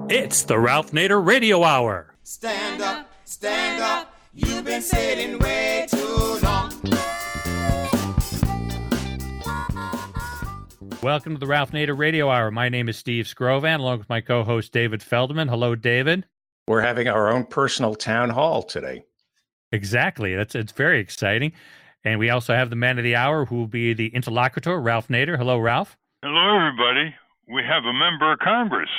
It's the Ralph Nader Radio Hour. Stand up, you've been sitting way too long. Welcome to the Ralph Nader Radio Hour. My name is Steve Scrovan, along with my co-host David Feldman. Hello, David. We're having our own personal town hall today. Exactly. It's very exciting. And we also have the man of the hour, who will be the interlocutor, Ralph Nader. Hello, Ralph. Hello, everybody. We have a member of Congress.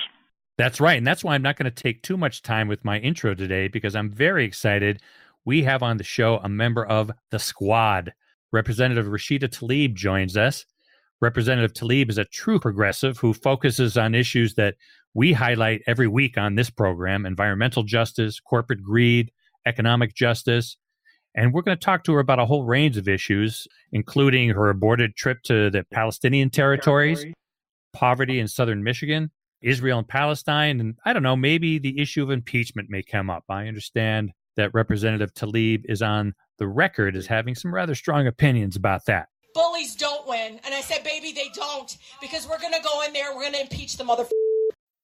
That's right. And that's why I'm not going to take too much time with my intro today, because I'm very excited. We have on the show a member of the squad. Representative Rashida Tlaib joins us. Representative Tlaib is a true progressive who focuses on issues that we highlight every week on this program: environmental justice, corporate greed, economic justice. And we're going to talk to her about a whole range of issues, including her aborted trip to the Palestinian territories, poverty in southern Michigan, Israel and Palestine, and I don't know, maybe the issue of impeachment may come up. I understand that Representative Tlaib is on the record as having some rather strong opinions about that. Bullies don't win. And I said, baby, they don't, because we're going to go in there, we're going to impeach the motherfucker.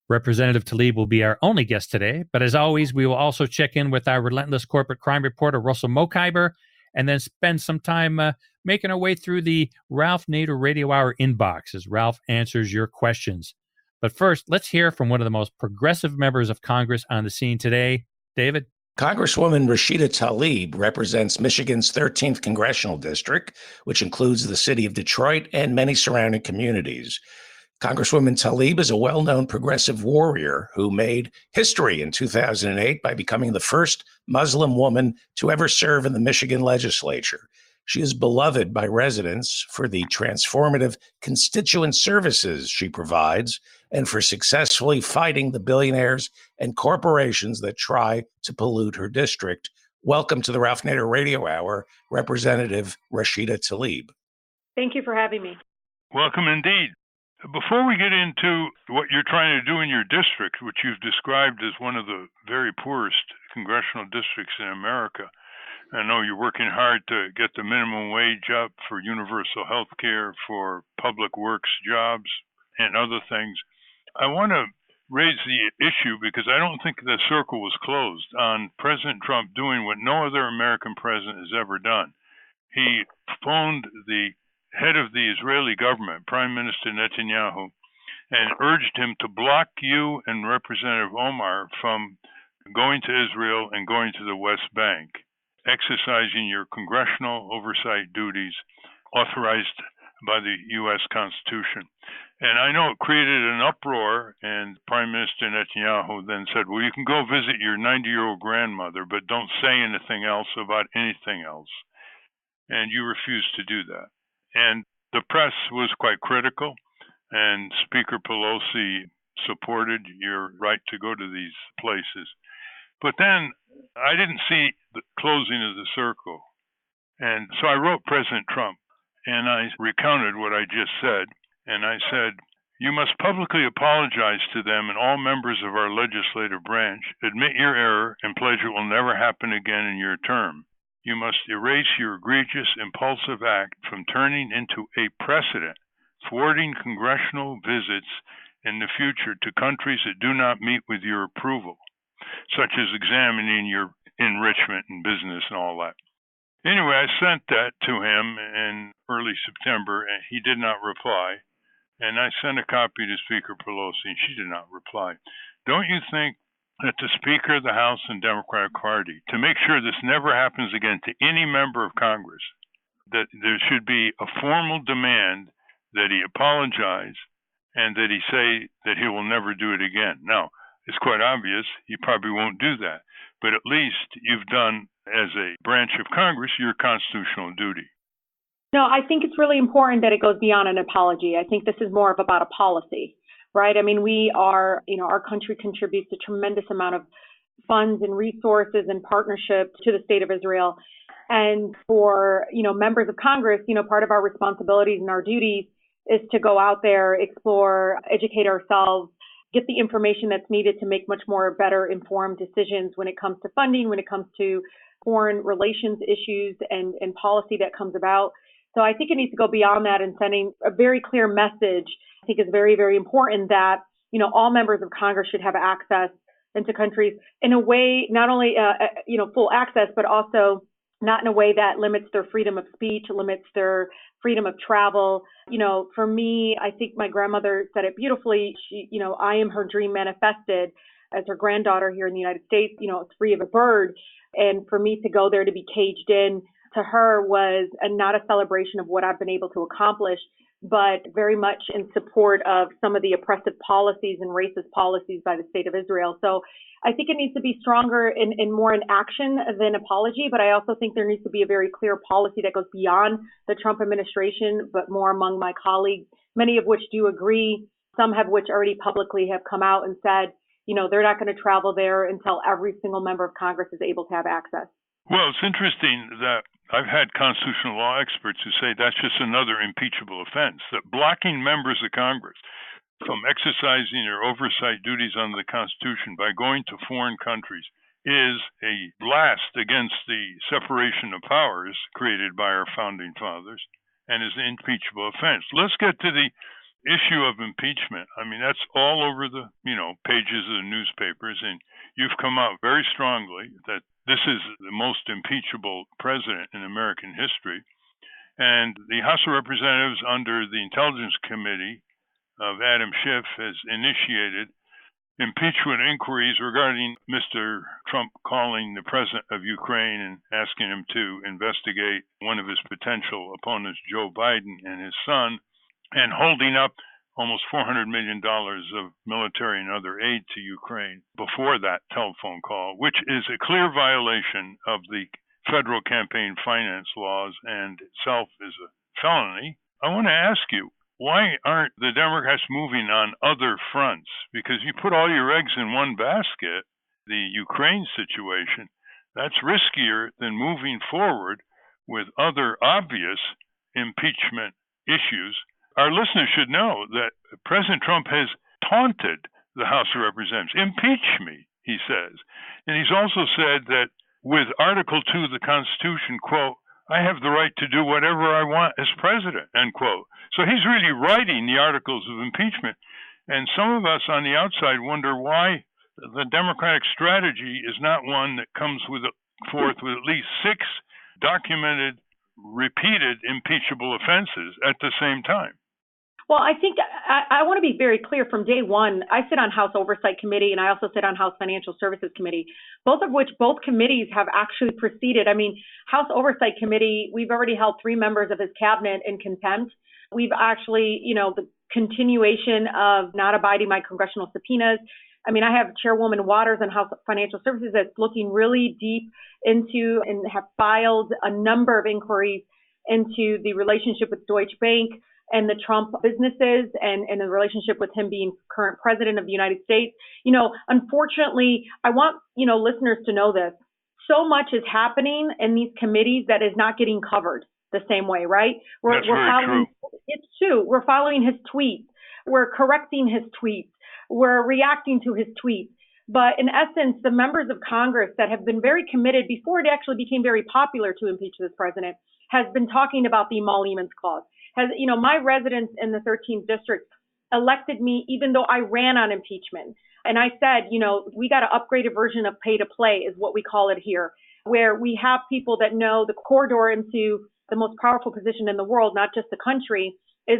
Representative Tlaib will be our only guest today, but as always, we will also check in with our relentless corporate crime reporter, Russell Mokhiber, and then spend some time making our way through the Ralph Nader Radio Hour inbox as Ralph answers your questions. But first, let's hear from one of the most progressive members of Congress on the scene today. David? Congresswoman Rashida Tlaib represents Michigan's 13th congressional district, which includes the city of Detroit and many surrounding communities. Congresswoman Tlaib is a well-known progressive warrior who made history in 2008 by becoming the first Muslim woman to ever serve in the Michigan legislature. She is beloved by residents for the transformative constituent services she provides and for successfully fighting the billionaires and corporations that try to pollute her district. Welcome to the Ralph Nader Radio Hour, Representative Rashida Tlaib. Thank you for having me. Welcome indeed. Before we get into what you're trying to do in your district, which you've described as one of the very poorest congressional districts in America, I know you're working hard to get the minimum wage up, for universal health care, for public works jobs, and other things. I want to raise the issue because I don't think the circle was closed on President Trump doing what no other American president has ever done. He phoned the head of the Israeli government, Prime Minister Netanyahu, and urged him to block you and Representative Omar from going to Israel and going to the West Bank, exercising your congressional oversight duties authorized by the U.S. Constitution. And I know it created an uproar, and Prime Minister Netanyahu then said, well, you can go visit your 90-year-old grandmother, but don't say anything else about anything else. And you refused to do that. And the press was quite critical, and Speaker Pelosi supported your right to go to these places. But then I didn't see the closing of the circle. And so I wrote President Trump, and I recounted what I just said. And I said, you must publicly apologize to them and all members of our legislative branch, admit your error, and pledge it will never happen again in your term. You must erase your egregious, impulsive act from turning into a precedent, thwarting congressional visits in the future to countries that do not meet with your approval, such as examining your enrichment in business and all that. Anyway, I sent that to him in early September, and he did not reply. And I sent a copy to Speaker Pelosi, and she did not reply. Don't you think that the Speaker of the House and Democratic Party, to make sure this never happens again to any member of Congress, that there should be a formal demand that he apologize and that he say that he will never do it again? Now, it's quite obvious he probably won't do that, but at least you've done, as a branch of Congress, your constitutional duty. No, I think it's really important that it goes beyond an apology. I think this is more of about a policy, right? I mean, we are, our country contributes a tremendous amount of funds and resources and partnership to the state of Israel. And for, members of Congress, part of our responsibilities and our duties is to go out there, explore, educate ourselves, get the information that's needed to make much more better informed decisions when it comes to funding, when it comes to foreign relations issues and policy that comes about. So I think it needs to go beyond that and sending a very clear message. I think it's very, very important that, all members of Congress should have access into countries in a way, not only, full access, but also not in a way that limits their freedom of speech, limits their freedom of travel. For me, I think my grandmother said it beautifully. She, I am her dream manifested as her granddaughter here in the United States, free of a bird. And for me to go there to be caged in to her was not a celebration of what I've been able to accomplish, but very much in support of some of the oppressive policies and racist policies by the state of Israel. So I think it needs to be stronger and more in action than apology, but I also think there needs to be a very clear policy that goes beyond the Trump administration, but more among my colleagues, many of which do agree, some have which already publicly have come out and said, they're not going to travel there until every single member of Congress is able to have access. Well, it's interesting that I've had constitutional law experts who say that's just another impeachable offense, that blocking members of Congress from exercising their oversight duties under the Constitution by going to foreign countries is a blast against the separation of powers created by our founding fathers and is an impeachable offense. Let's get to the issue of impeachment. I mean, that's all over the, pages of the newspapers, and you've come out very strongly that this is the most impeachable president in American history. And the House of Representatives, under the Intelligence Committee of Adam Schiff, has initiated impeachment inquiries regarding Mr. Trump calling the president of Ukraine and asking him to investigate one of his potential opponents, Joe Biden, and his son, and holding up almost $400 million of military and other aid to Ukraine before that telephone call, which is a clear violation of the federal campaign finance laws and itself is a felony. I want to ask you, why aren't the Democrats moving on other fronts? Because you put all your eggs in one basket, the Ukraine situation, that's riskier than moving forward with other obvious impeachment issues. Our listeners should know that President Trump has taunted the House of Representatives. Impeach me, he says. And he's also said that with Article 2 of the Constitution, quote, I have the right to do whatever I want as president, end quote. So he's really writing the articles of impeachment. And some of us on the outside wonder why the Democratic strategy is not one that comes forth with at least 6 documented, repeated impeachable offenses at the same time. Well, I think I want to be very clear from day one. I sit on House Oversight Committee and I also sit on House Financial Services Committee, both committees have actually proceeded. I mean, House Oversight Committee, we've already held 3 members of his cabinet in contempt. We've actually, the continuation of not abiding by congressional subpoenas. I mean, I have Chairwoman Waters on House Financial Services that's looking really deep into and have filed a number of inquiries into the relationship with Deutsche Bank and the Trump businesses and the relationship with him being current president of the United States. Unfortunately, I want, listeners to know this. So much is happening in these committees that is not getting covered the same way, right? We're following, true. It's true. We're following his tweets. We're correcting his tweets. We're reacting to his tweets. But in essence, the members of Congress that have been very committed before it actually became very popular to impeach this president has been talking about the emoluments clause. My residents in the 13th district elected me even though I ran on impeachment. And I said, we got an upgraded version of pay to play is what we call it here, where we have people that know the corridor into the most powerful position in the world, not just the country, is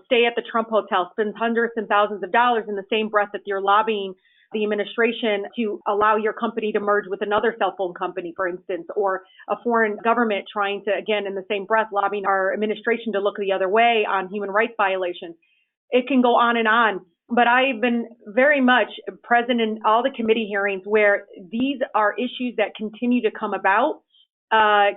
stay at the Trump Hotel, spend hundreds and thousands of dollars in the same breath that you're lobbying the administration to allow your company to merge with another cell phone company, for instance, or a foreign government trying to, again, in the same breath, lobbying our administration to look the other way on human rights violations. It can go on and on. But I've been very much present in all the committee hearings where these are issues that continue to come about,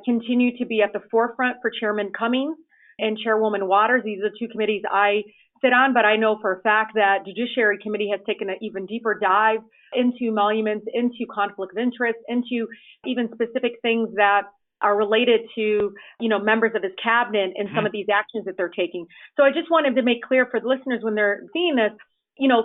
continue to be at the forefront for Chairman Cummings and Chairwoman Waters. These are the 2 committees I sit on, but I know for a fact that Judiciary Committee has taken an even deeper dive into emoluments, into conflict of interest, into even specific things that are related to, members of his cabinet and some of these actions that they're taking. So I just wanted to make clear for the listeners when they're seeing this,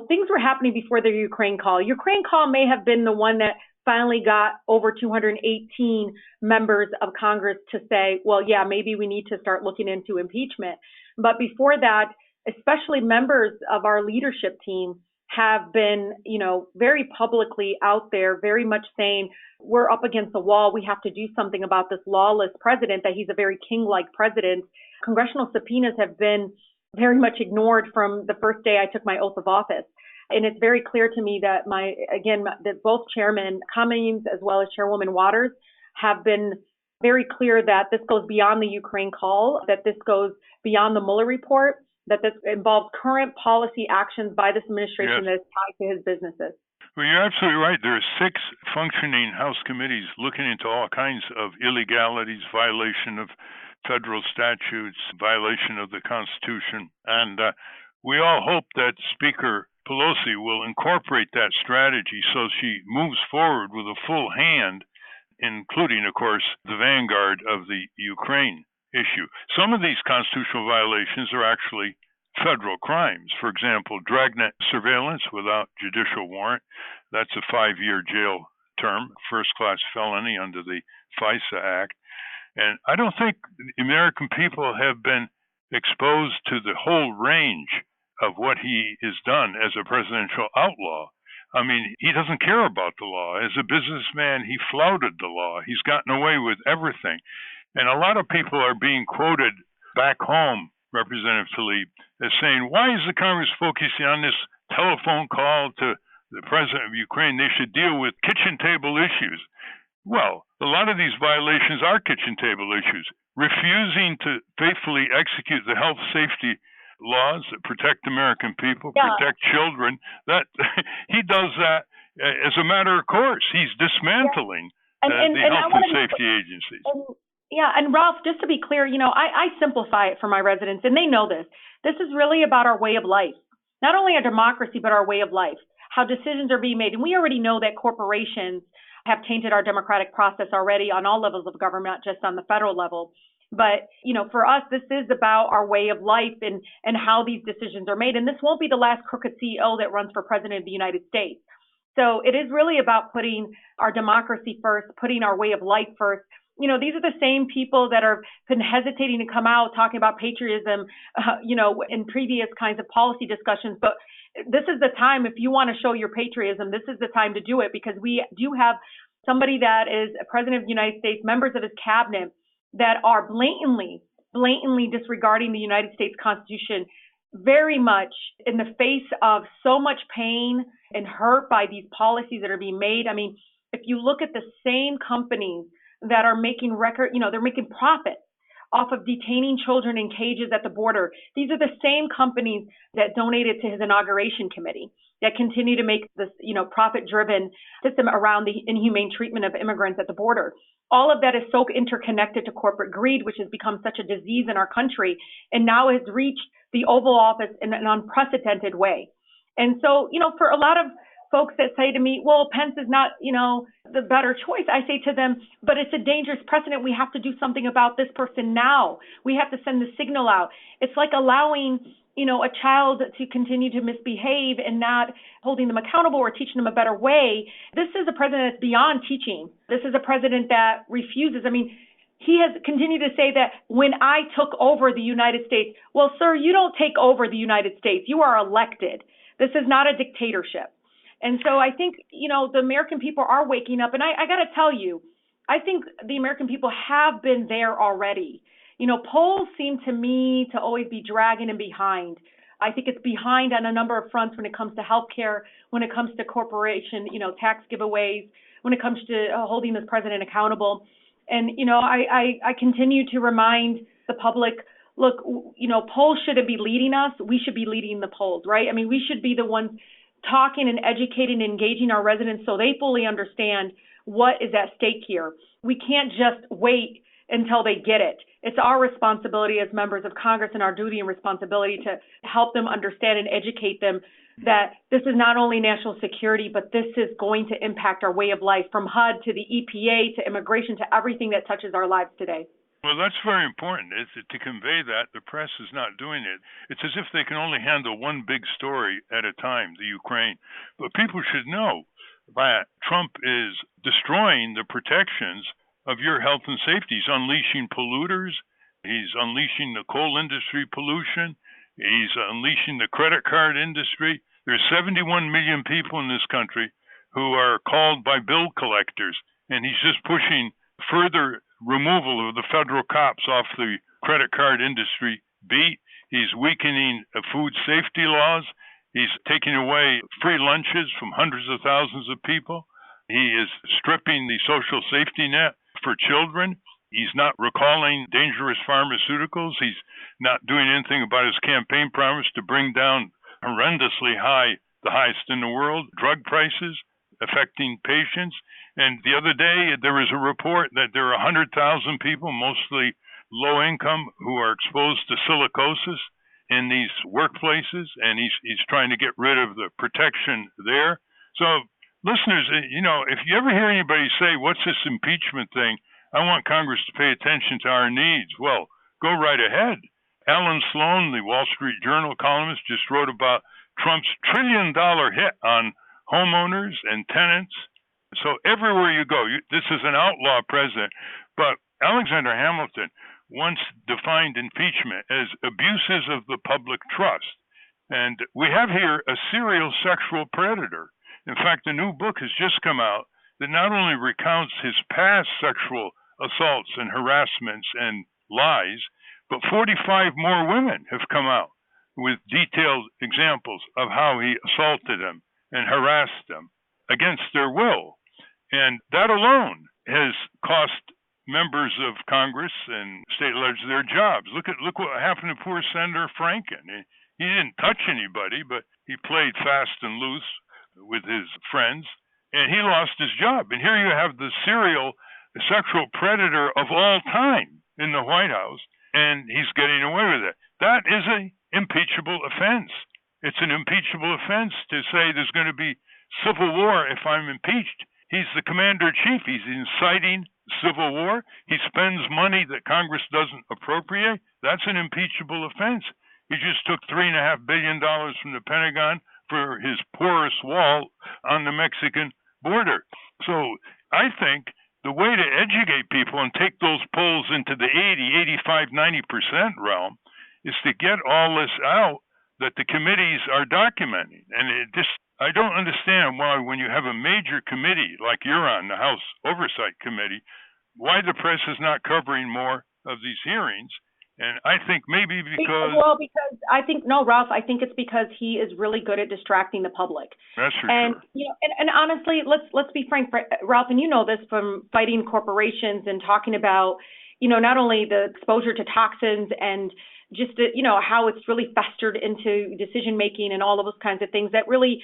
things were happening before the Ukraine call. Ukraine call may have been the one that finally got over 218 members of Congress to say, well, yeah, maybe we need to start looking into impeachment. But before that, especially members of our leadership team have been, very publicly out there, very much saying we're up against the wall. We have to do something about this lawless president, that he's a very king-like president. Congressional subpoenas have been very much ignored from the first day I took my oath of office. And it's very clear to me that that both Chairman Cummings as well as Chairwoman Waters have been very clear that this goes beyond the Ukraine call, that this goes beyond the Mueller report, that this involves current policy actions by this administration that is tied to his businesses. Well, you're absolutely right. There are 6 functioning House committees looking into all kinds of illegalities, violation of federal statutes, violation of the Constitution. And we all hope that Speaker Pelosi will incorporate that strategy so she moves forward with a full hand, including, of course, the vanguard of the Ukraine issue. Some of these constitutional violations are actually federal crimes. For example, dragnet surveillance without judicial warrant. That's a 5-year jail term, first-class felony under the FISA Act. And I don't think the American people have been exposed to the whole range of what he has done as a presidential outlaw. I mean, he doesn't care about the law. As a businessman, he flouted the law. He's gotten away with everything. And a lot of people are being quoted back home, Representative Tlaib, as saying, why is the Congress focusing on this telephone call to the president of Ukraine? They should deal with kitchen table issues. Well, a lot of these violations are kitchen table issues. Refusing to faithfully execute the health safety laws that protect American people, protect children, that he does that as a matter of course. He's dismantling the health and safety agencies. And Ralph, just to be clear, I simplify it for my residents, and they know this. This is really about our way of life, not only our democracy, but our way of life, how decisions are being made. And we already know that corporations have tainted our democratic process already on all levels of government, not just on the federal level. But, for us, this is about our way of life and how these decisions are made. And this won't be the last crooked CEO that runs for president of the United States. So it is really about putting our democracy first, putting our way of life first. These are the same people that have been hesitating to come out talking about patriotism, in previous kinds of policy discussions. But this is the time, if you want to show your patriotism, this is the time to do it, because we do have somebody that is a president of the United States, members of his cabinet that are blatantly disregarding the United States Constitution, very much in the face of so much pain and hurt by these policies that are being made. I mean, if you look at the same companies that are making they're making profits off of detaining children in cages at the border. These are the same companies that donated to his inauguration committee, that continue to make this, profit-driven system around the inhumane treatment of immigrants at the border. All of that is so interconnected to corporate greed, which has become such a disease in our country, and now has reached the Oval Office in an unprecedented way. And so, for a lot of folks that say to me, well, Pence is not, the better choice, I say to them, but it's a dangerous precedent. We have to do something about this person now. We have to send the signal out. It's like allowing, a child to continue to misbehave and not holding them accountable or teaching them a better way. This is a president that's beyond teaching. This is a president that refuses. I mean, he has continued to say that when I took over the United States, well, sir, you don't take over the United States. You are elected. This is not a dictatorship. And so I think, the American people are waking up. And I got to tell you, I think the American people have been there already. Polls seem to me to always be dragging and behind. I think it's behind on a number of fronts when it comes to healthcare, when it comes to corporation, tax giveaways, when it comes to holding this president accountable. And, I continue to remind the public, look, polls shouldn't be leading us. We should be leading the polls, right? I mean, we should be the ones talking and educating and engaging our residents so they fully understand what is at stake here. We can't just wait until they get it. It's our responsibility as members of Congress and our duty and responsibility to help them understand and educate them that this is not only national security, but this is going to impact our way of life, from HUD to the EPA to immigration to everything that touches our lives today. Well, that's very important. To convey that, the press is not doing it. It's as if they can only handle one big story at a time, the Ukraine. But people should know that Trump is destroying the protections of your health and safety. He's unleashing polluters. He's unleashing the coal industry pollution. He's unleashing the credit card industry. There's 71 million people in this country who are called by bill collectors, and he's just pushing further removal of the federal cops off the credit card industry beat. He's weakening food safety laws. He's taking away free lunches from hundreds of thousands of people. He is stripping the social safety net for children. He's not recalling dangerous pharmaceuticals. He's not doing anything about his campaign promise to bring down horrendously high, the highest in the world, drug prices affecting patients. And the other day, there was a report that there are 100,000 people, mostly low income, who are exposed to silicosis in these workplaces, and he's trying to get rid of the protection there. So, listeners, if you ever hear anybody say, what's this impeachment thing? I want Congress to pay attention to our needs. Well, go right ahead. Alan Sloan, the Wall Street Journal columnist, just wrote about Trump's $1 trillion hit on homeowners and tenants. So everywhere you go, this is an outlaw president. But Alexander Hamilton once defined impeachment as abuses of the public trust. And we have here a serial sexual predator. In fact, a new book has just come out that not only recounts his past sexual assaults and harassments and lies, but 45 more women have come out with detailed examples of how he assaulted them and harassed them against their will. And that alone has cost members of Congress and state legislators their jobs. Look what happened to poor Senator Franken. He didn't touch anybody, but he played fast and loose with his friends, and he lost his job. And here you have the serial sexual predator of all time in the White House, and he's getting away with it. That is an impeachable offense. It's an impeachable offense to say there's going to be civil war if I'm impeached. He's the commander-in-chief. He's inciting civil war. He spends money that Congress doesn't appropriate. That's an impeachable offense. He just took $3.5 billion from the Pentagon for his porous wall on the Mexican border. So I think the way to educate people and take those polls into the 80, 85, 90% realm is to get all this out that the committees are documenting. And I don't understand why, when you have a major committee like you're on, the House Oversight Committee, why the press is not covering more of these hearings. And I think maybe because Ralph, I think it's because he is really good at distracting the public. That's for and, sure. And honestly, let's be frank, Ralph, and you know this from fighting corporations and talking about, not only the exposure to toxins and just, how it's really festered into decision making and all of those kinds of things that really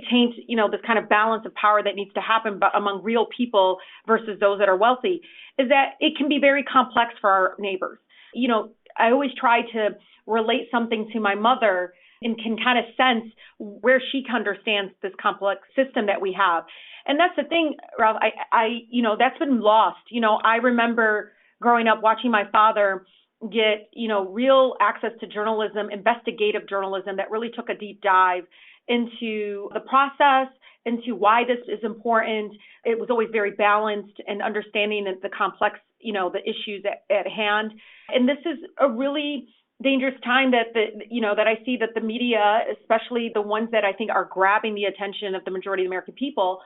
taint, this kind of balance of power that needs to happen among real people versus those that are wealthy, is that it can be very complex for our neighbors. I always try to relate something to my mother and can kind of sense where she understands this complex system that we have. And that's the thing, Ralph, that's been lost. I remember growing up watching my father get, real access to journalism, investigative journalism that really took a deep dive into the process, into why this is important. It was always very balanced and understanding the complex, the issues at hand. And this is a really dangerous time that that I see that the media, especially the ones that I think are grabbing the attention of the majority of the American people,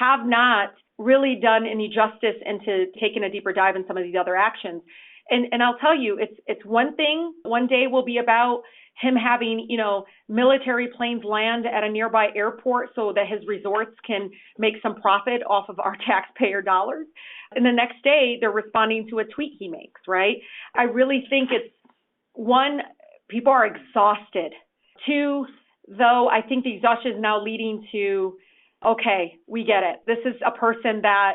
have not really done any justice into taking a deeper dive in some of these other actions. And I'll tell you, it's one thing. One day will be about him having, military planes land at a nearby airport so that his resorts can make some profit off of our taxpayer dollars. And the next day, they're responding to a tweet he makes, right? I really think it's, one, people are exhausted. Two, though, I think the exhaustion is now leading to, okay, we get it. This is a person that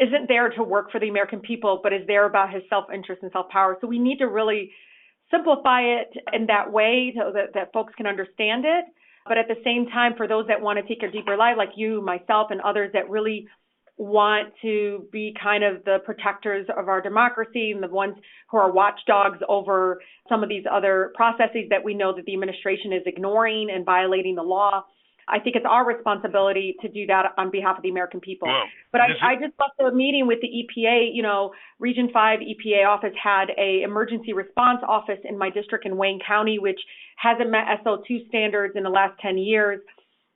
isn't there to work for the American people, but is there about his self-interest and self-power. So we need to really simplify it in that way so that folks can understand it. But at the same time, for those that want to take a deeper dive, like you, myself, and others that really want to be kind of the protectors of our democracy and the ones who are watchdogs over some of these other processes that we know that the administration is ignoring and violating the law, I think it's our responsibility to do that on behalf of the American people. Well, but I just left a meeting with the EPA. Region 5 EPA office had a emergency response office in my district in Wayne County, which hasn't met SO2 standards in the last 10 years.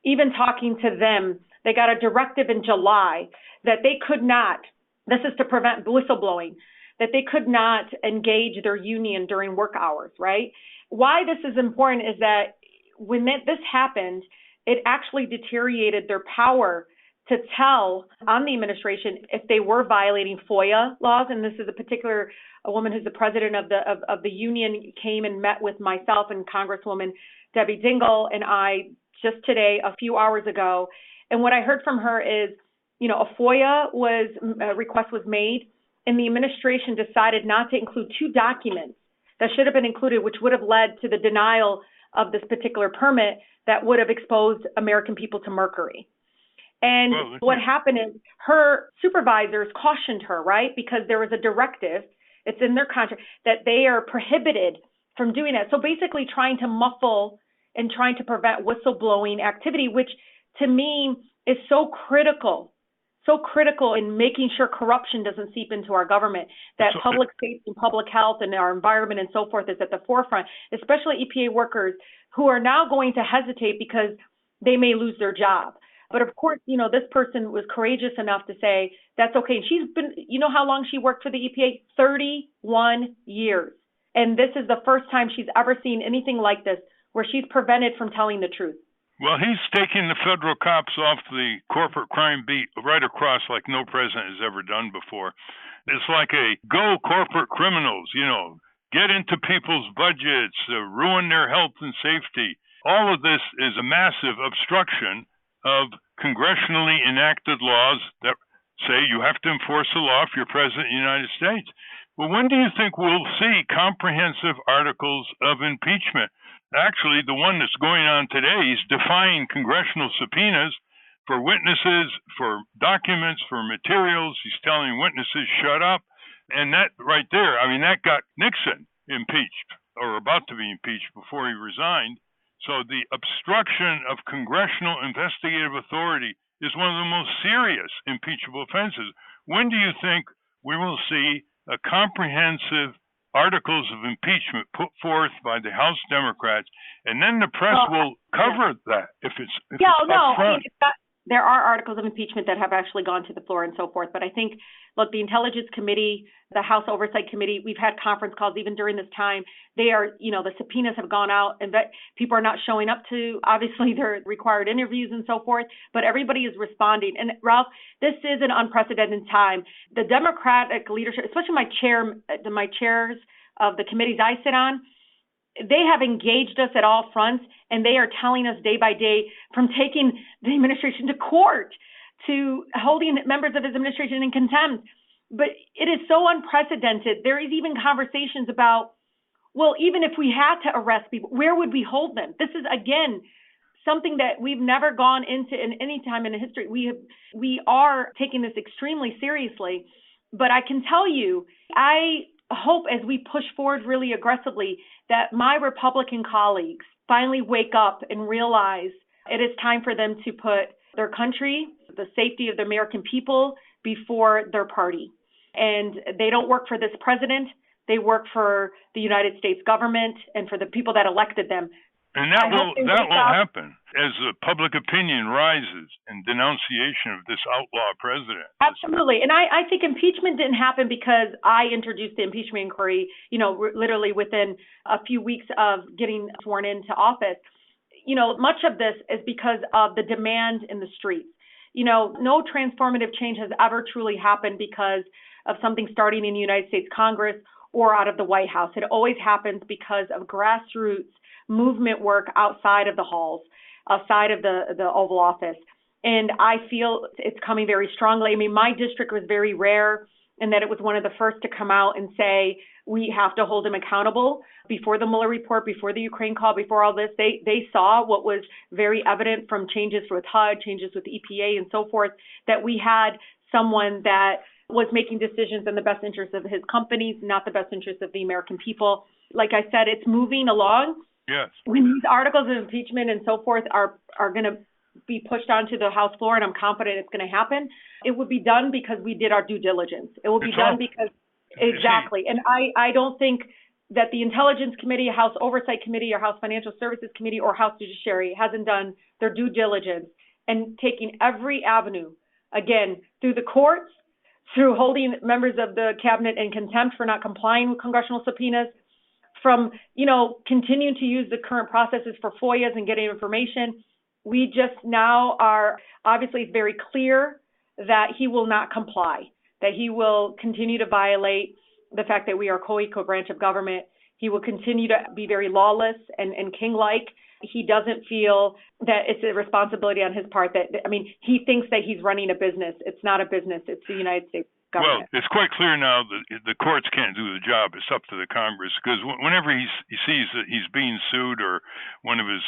Even talking to them, they got a directive in July that they could not, this is to prevent whistleblowing, that they could not engage their union during work hours, right? Why this is important is that when this happened, it actually deteriorated their power to tell on the administration if they were violating FOIA laws. And this is a woman who's the president of the union came and met with myself and Congresswoman Debbie Dingell and I just today, a few hours ago. And what I heard from her is, a FOIA request was made, and the administration decided not to include two documents that should have been included, which would have led to the denial of this particular permit that would have exposed American people to mercury. And what happened is her supervisors cautioned her, right? Because there was a directive, it's in their contract, that they are prohibited from doing that. So basically trying to muffle and trying to prevent whistleblowing activity, which to me is so critical in making sure corruption doesn't seep into our government, that public safety and public health and our environment and so forth is at the forefront, especially EPA workers who are now going to hesitate because they may lose their job. But of course, this person was courageous enough to say, that's okay. She's been, how long she worked for the EPA? 31 years. And this is the first time she's ever seen anything like this, where she's prevented from telling the truth. Well, he's taking the federal cops off the corporate crime beat right across like no president has ever done before. It's like a go corporate criminals, get into people's budgets, ruin their health and safety. All of this is a massive obstruction of congressionally enacted laws that say you have to enforce the law if you're president of the United States. Well, when do you think we'll see comprehensive articles of impeachment? Actually, the one that's going on today is defying congressional subpoenas for witnesses, for documents, for materials. He's telling witnesses, shut up. And that right there, that got Nixon impeached or about to be impeached before he resigned. So the obstruction of congressional investigative authority is one of the most serious impeachable offenses. When do you think we will see a comprehensive articles of impeachment put forth by the House Democrats, and then the press will cover that if it's upfront? There are articles of impeachment that have actually gone to the floor and so forth. But I think, look, the Intelligence Committee, the House Oversight Committee, we've had conference calls even during this time. They are, the subpoenas have gone out and that people are not showing up to, obviously, their required interviews and so forth. But everybody is responding. And Ralph, this is an unprecedented time. The Democratic leadership, especially my chairs of the committees I sit on, they have engaged us at all fronts, and they are telling us day by day, from taking the administration to court to holding members of his administration in contempt. But it is so unprecedented. There is even conversations about, well, even if we had to arrest people, where would we hold them? This is, again, something that we've never gone into in any time in history. We are taking this extremely seriously. But I can tell you, I hope as we push forward really aggressively that my Republican colleagues finally wake up and realize it is time for them to put their country, the safety of the American people, before their party. And they don't work for this president. They work for the United States government and for the people that elected them. And that will happen as the public opinion rises in denunciation of this outlaw president. Absolutely. And I think impeachment didn't happen because I introduced the impeachment inquiry, literally within a few weeks of getting sworn into office. Much of this is because of the demand in the streets. No transformative change has ever truly happened because of something starting in the United States Congress or out of the White House. It always happens because of grassroots movement work outside of the halls, outside of the Oval Office. And I feel it's coming very strongly. My district was very rare in that it was one of the first to come out and say, we have to hold him accountable. Before the Mueller report, before the Ukraine call, before all this, they saw what was very evident from changes with HUD, changes with EPA and so forth, that we had someone that was making decisions in the best interest of his companies, not the best interest of the American people. Like I said, it's moving along. Yes. When these articles of impeachment and so forth are going to be pushed onto the House floor, and I'm confident it's going to happen, it would be done because we did our due diligence. It will be done because, exactly. And I don't think that the Intelligence Committee, House Oversight Committee, or House Financial Services Committee, or House Judiciary hasn't done their due diligence and taking every avenue, again, through the courts, through holding members of the cabinet in contempt for not complying with congressional subpoenas, from, continuing to use the current processes for FOIAs and getting information. We just now are, obviously it's very clear that he will not comply, that he will continue to violate the fact that we are a co-equal branch of government. He will continue to be very lawless and king-like. He doesn't feel that it's a responsibility on his part he thinks that he's running a business. It's not a business. It's the United States government. Well, it's quite clear now that the courts can't do the job. It's up to the Congress, because whenever he sees that he's being sued or one of his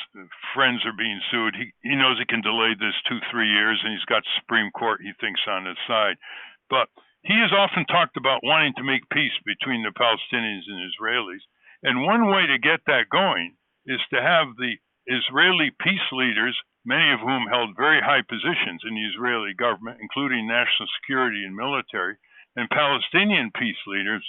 friends are being sued, he knows he can delay this 2-3 years, and he's got Supreme Court he thinks on his side. But he has often talked about wanting to make peace between the Palestinians and Israelis. And one way to get that going is to have the Israeli peace leaders, many of whom held very high positions in the Israeli government, including national security and military, and Palestinian peace leaders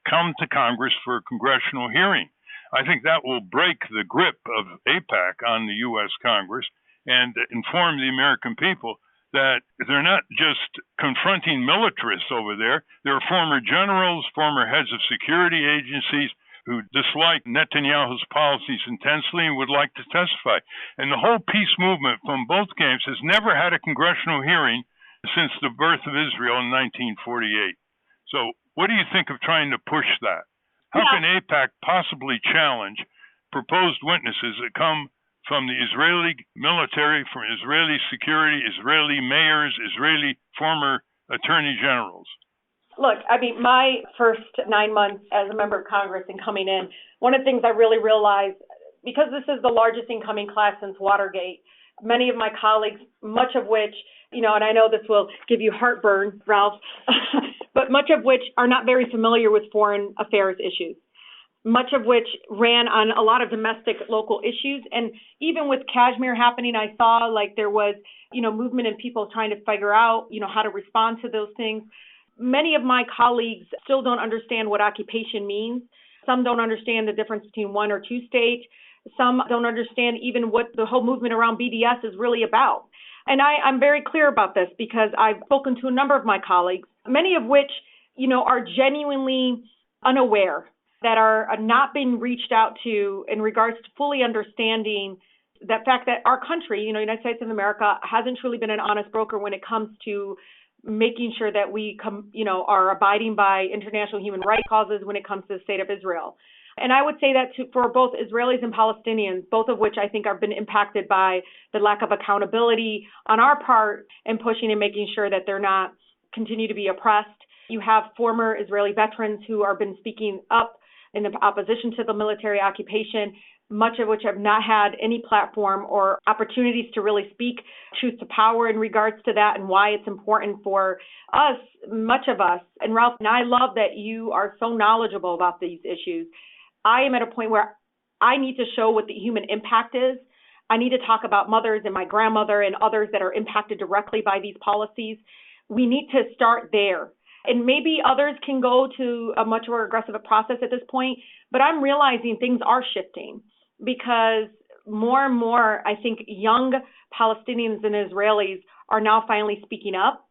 come to Congress for a congressional hearing. I think that will break the grip of AIPAC on the U.S. Congress and inform the American people that they're not just confronting militarists over there. There are former generals, former heads of security agencies who dislike Netanyahu's policies intensely and would like to testify. And the whole peace movement from both camps has never had a congressional hearing since the birth of Israel in 1948. So what do you think of trying to push that? How can AIPAC possibly challenge proposed witnesses that come from the Israeli military, from Israeli security, Israeli mayors, Israeli former attorney generals? Look, my first 9 months as a member of Congress and coming in, one of the things I really realized, because this is the largest incoming class since Watergate, many of my colleagues, much of which, and I know this will give you heartburn, Ralph, but much of which are not very familiar with foreign affairs issues, much of which ran on a lot of domestic local issues. And even with Kashmir happening, I saw there was, movement and people trying to figure out, how to respond to those things. Many of my colleagues still don't understand what occupation means. Some don't understand the difference between 1 or 2 states. Some don't understand even what the whole movement around BDS is really about. And I'm very clear about this because I've spoken to a number of my colleagues, many of which, are genuinely unaware, that are not being reached out to in regards to fully understanding that fact that our country, United States of America, hasn't truly been an honest broker when it comes to making sure that we are abiding by international human rights causes when it comes to the state of Israel. And I would say that for both Israelis and Palestinians, both of which I think have been impacted by the lack of accountability on our part in pushing and making sure that they're not continue to be oppressed. You have former Israeli veterans who have been speaking up in the opposition to the military occupation, much of which have not had any platform or opportunities to really speak truth to power in regards to that and why it's important for us, much of us. And Ralph, and I love that you are so knowledgeable about these issues. I am at a point where I need to show what the human impact is. I need to talk about mothers and my grandmother and others that are impacted directly by these policies. We need to start there. And maybe others can go to a much more aggressive process at this point, but I'm realizing things are shifting because more and more, I think young Palestinians and Israelis are now finally speaking up.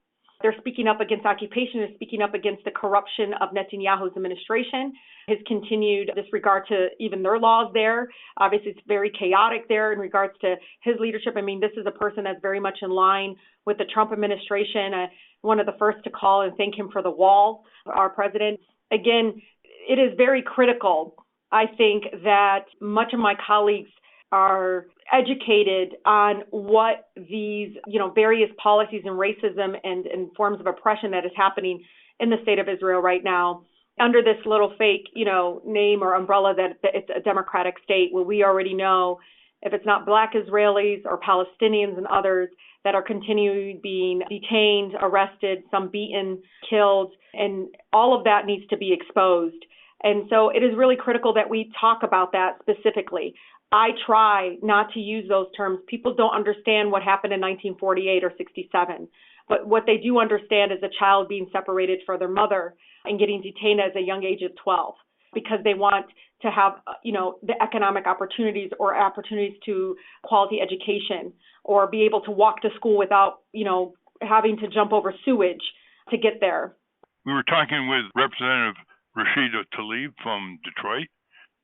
They're speaking up against occupation. They're speaking up against the corruption of Netanyahu's administration, his continued disregard to even their laws there. Obviously, it's very chaotic there in regards to his leadership. This is a person that's very much in line with the Trump administration, one of the first to call and thank him for the wall, our president. Again, it is very critical, I think, that much of my colleagues are educated on what these, various policies and racism and forms of oppression that is happening in the state of Israel right now under this little fake, name or umbrella that it's a democratic state, where we already know if it's not Black Israelis or Palestinians and others that are continuing being detained, arrested, some beaten, killed, and all of that needs to be exposed. And so it is really critical that we talk about that specifically. I try not to use those terms. People don't understand what happened in 1948 or 67. But what they do understand is a child being separated from their mother and getting detained at a young age of 12 because they want to have, the economic opportunities or opportunities to quality education or be able to walk to school without, having to jump over sewage to get there. We were talking with Representative Rashida Tlaib from Detroit,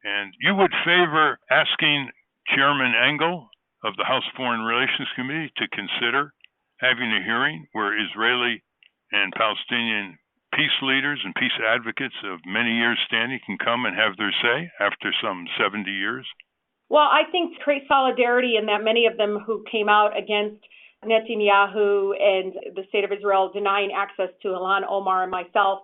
and you would favor asking Chairman Engel of the House Foreign Relations Committee to consider having a hearing where Israeli and Palestinian peace leaders and peace advocates of many years standing can come and have their say after some 70 years? Well, I think to create solidarity in that many of them who came out against Netanyahu and the state of Israel denying access to Ilhan Omar and myself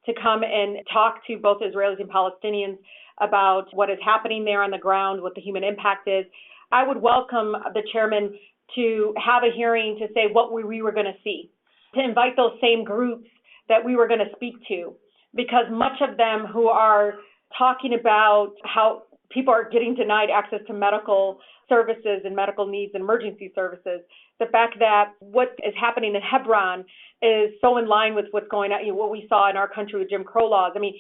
to come and talk to both Israelis and Palestinians about what is happening there on the ground, what the human impact is. I would welcome the chairman to have a hearing to say what we were going to see, to invite those same groups that we were going to speak to, because much of them who are talking about how people are getting denied access to medical services and medical needs and emergency services, the fact that what is happening in Hebron is so in line with what's going on, what we saw in our country with Jim Crow laws. I mean,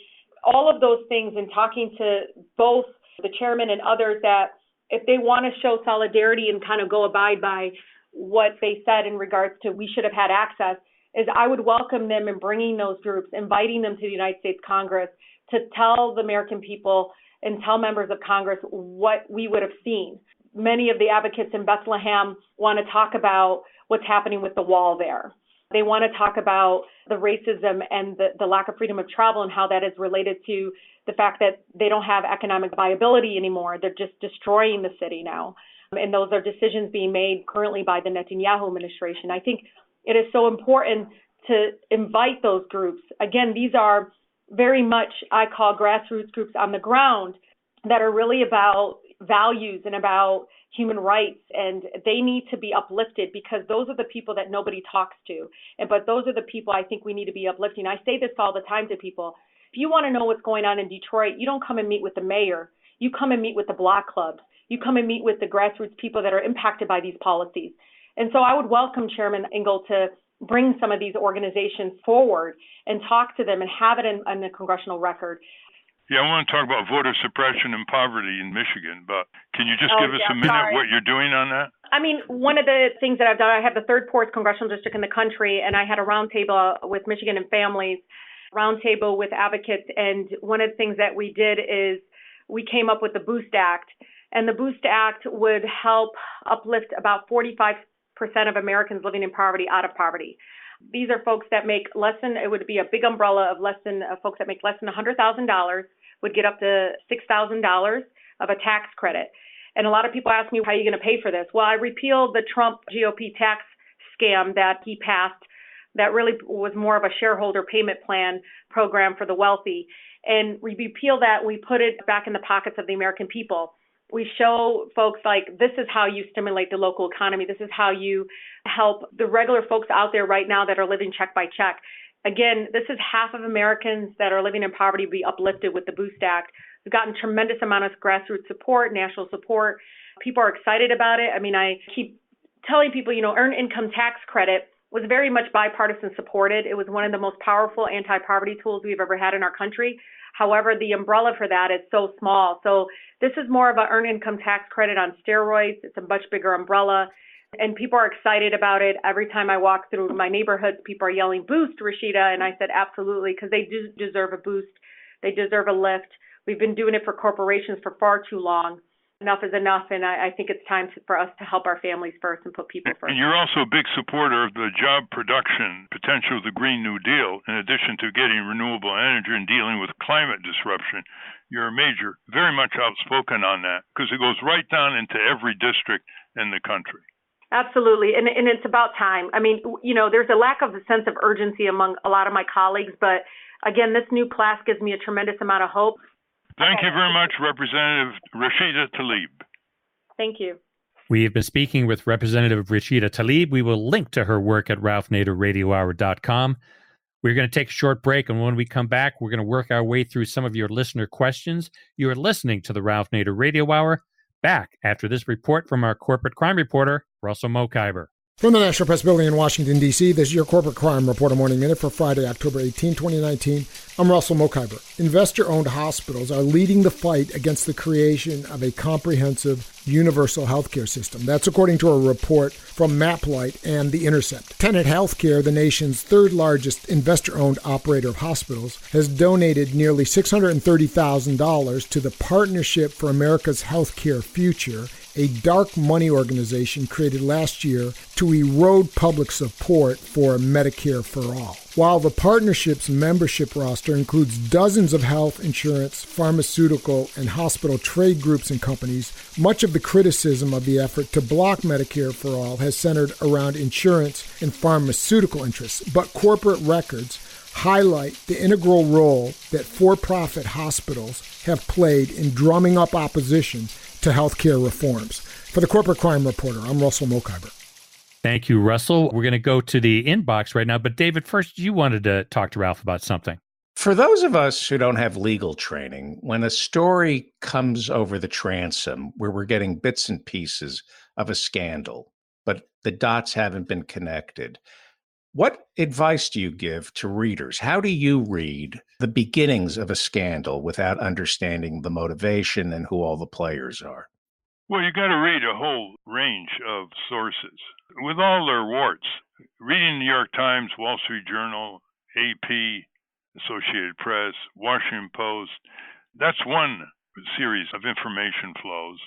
all of those things, and talking to both the chairman and others, that if they want to show solidarity and kind of go abide by what they said in regards to we should have had access, is I would welcome them in bringing those groups, inviting them to the United States Congress to tell the American people and tell members of Congress what we would have seen. Many of the advocates in Bethlehem want to talk about what's happening with the wall there. They want to talk about the racism and the lack of freedom of travel and how that is related to the fact that they don't have economic viability anymore. They're just destroying the city now. And those are decisions being made currently by the Netanyahu administration. I think it is so important to invite those groups. Again, these are very much, I call grassroots groups on the ground that are really about values and about human rights, and they need to be uplifted because those are the people that nobody talks to. But those are the people I think we need to be uplifting. I say this all the time to people. If you want to know what's going on in Detroit, you don't come and meet with the mayor. You come and meet with the block clubs. You come and meet with the grassroots people that are impacted by these policies. And so I would welcome Chairman Engel to bring some of these organizations forward and talk to them and have it in the congressional record. Yeah, I want to talk about voter suppression and poverty in Michigan, but can you just give us a minute what you're doing on that? I mean, one of the things that I've done, I have the third poorest congressional district in the country, and I had a roundtable with Michigan and families, roundtable with advocates, and one of the things that we did is we came up with the Boost Act, and the Boost Act would help uplift about 45% of Americans living in poverty out of poverty. These are folks that make less than, it would be a big umbrella of less than, folks that make less than $100,000 would get up to $6,000 of a tax credit. And a lot of people ask me, how are you going to pay for this? Well, I repealed the Trump GOP tax scam that he passed that really was more of a shareholder payment plan program for the wealthy. And we repealed that, we put it back in the pockets of the American people. We show folks like, this is how you stimulate the local economy. This is how you help the regular folks out there right now that are living check by check. Again, this is half of Americans that are living in poverty be uplifted with the Boost Act. We've gotten tremendous amount of grassroots support, national support. People are excited about it. I mean, I keep telling people, earned income tax credit was very much bipartisan supported. It was one of the most powerful anti-poverty tools we've ever had in our country. However, the umbrella for that is so small. So this is more of an earned income tax credit on steroids. It's a much bigger umbrella. And people are excited about it. Every time I walk through my neighborhoods, people are yelling, "Boost, Rashida." And I said, absolutely, because they do deserve a boost. They deserve a lift. We've been doing it for corporations for far too long. Enough is enough. And I think it's time for us to help our families first and put people first. And you're also a big supporter of the job production potential of the Green New Deal, in addition to getting renewable energy and dealing with climate disruption. You're very much outspoken on that, because it goes right down into every district in the country. Absolutely. And it's about time. I mean, there's a lack of a sense of urgency among a lot of my colleagues. But again, this new class gives me a tremendous amount of hope. Thank you very much, Representative Rashida Tlaib. Thank you. We have been speaking with Representative Rashida Tlaib. We will link to her work at RalphNaderRadioHour.com. We're going to take a short break, and when we come back, we're going to work our way through some of your listener questions. You are listening to the Ralph Nader Radio Hour. back after this report from our corporate crime reporter, Russell Mokhiber. From the National Press Building in Washington, D.C., this is your Corporate Crime Reporter Morning Minute for Friday, October 18, 2019. I'm Russell Mokhiber. Investor-owned hospitals are leading the fight against the creation of a comprehensive universal healthcare system. That's according to a report from MapLight and The Intercept. Tenet Healthcare, the nation's third largest investor-owned operator of hospitals, has donated nearly $630,000 to the Partnership for America's Healthcare Future, a dark money organization created last year to erode public support for Medicare for All. While the partnership's membership roster includes dozens of health insurance, pharmaceutical, and hospital trade groups and companies, much of the criticism of the effort to block Medicare for All has centered around insurance and pharmaceutical interests. But corporate records highlight the integral role that for-profit hospitals have played in drumming up opposition to healthcare reforms. For the Corporate Crime Reporter, I'm Russell Mokhiber. Thank you, Russell. We're going to go to the inbox right now. But David, first, you wanted to talk to Ralph about something. For those of us who don't have legal training, when a story comes over the transom where we're getting bits and pieces of a scandal, but the dots haven't been connected, what advice do you give to readers? How do you read the beginnings of a scandal without understanding the motivation and who all the players are? Well, you got to read a whole range of sources with all their warts. Reading the New York Times, Wall Street Journal, AP, Associated Press, Washington Post, that's one series of information flows.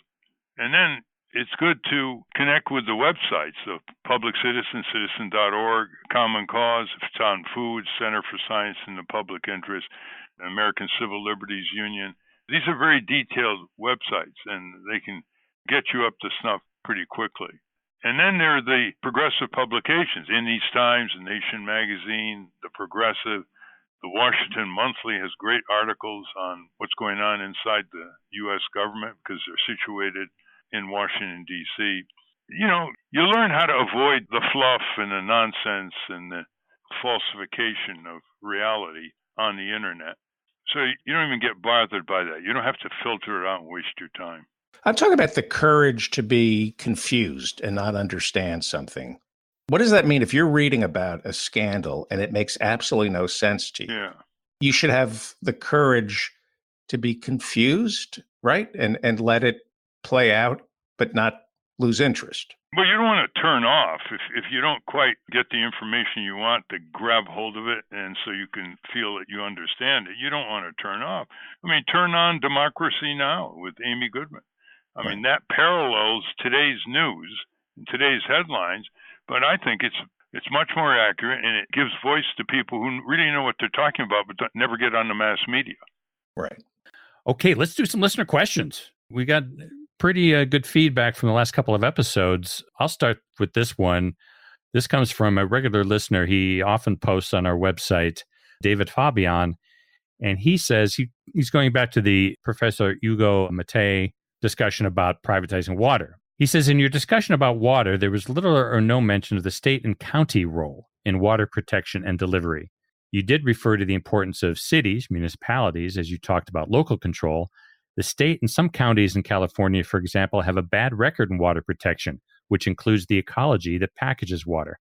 And then it's good to connect with the websites of Public Citizen, citizen.org, Common Cause, if it's on food, Center for Science in the Public Interest, American Civil Liberties Union. These are very detailed websites, and they can get you up to snuff pretty quickly. And then there are the progressive publications. In These Times, The Nation Magazine, The Progressive, The Washington Monthly has great articles on what's going on inside the U.S. government because they're situated in Washington, D.C. You know, you learn how to avoid the fluff and the nonsense and the falsification of reality on the internet. So you don't even get bothered by that. You don't have to filter it out and waste your time. I'm talking about the courage to be confused and not understand something. What does that mean if you're reading about a scandal and it makes absolutely no sense to you? Yeah. You should have the courage to be confused, right? And let it play out, but not lose interest. Well, you don't want to turn off if you don't quite get the information you want to grab hold of it, and so you can feel that you understand it. You don't want to turn off. I mean, turn on Democracy Now! With Amy Goodman. I mean, that parallels today's news and today's headlines, but I think it's much more accurate, and it gives voice to people who really know what they're talking about, but never get on the mass media. Right. Okay, let's do some listener questions. We got pretty good feedback from the last couple of episodes. I'll start with this one. This comes from a regular listener. He often posts on our website, David Fabian, and he says he's going back to the Professor Hugo Mattei discussion about privatizing water. He says, in your discussion about water, there was little or no mention of the state and county role in water protection and delivery. You did refer to the importance of cities, municipalities, as you talked about local control. The state and some counties in California, for example, have a bad record in water protection, which includes the ecology that packages water.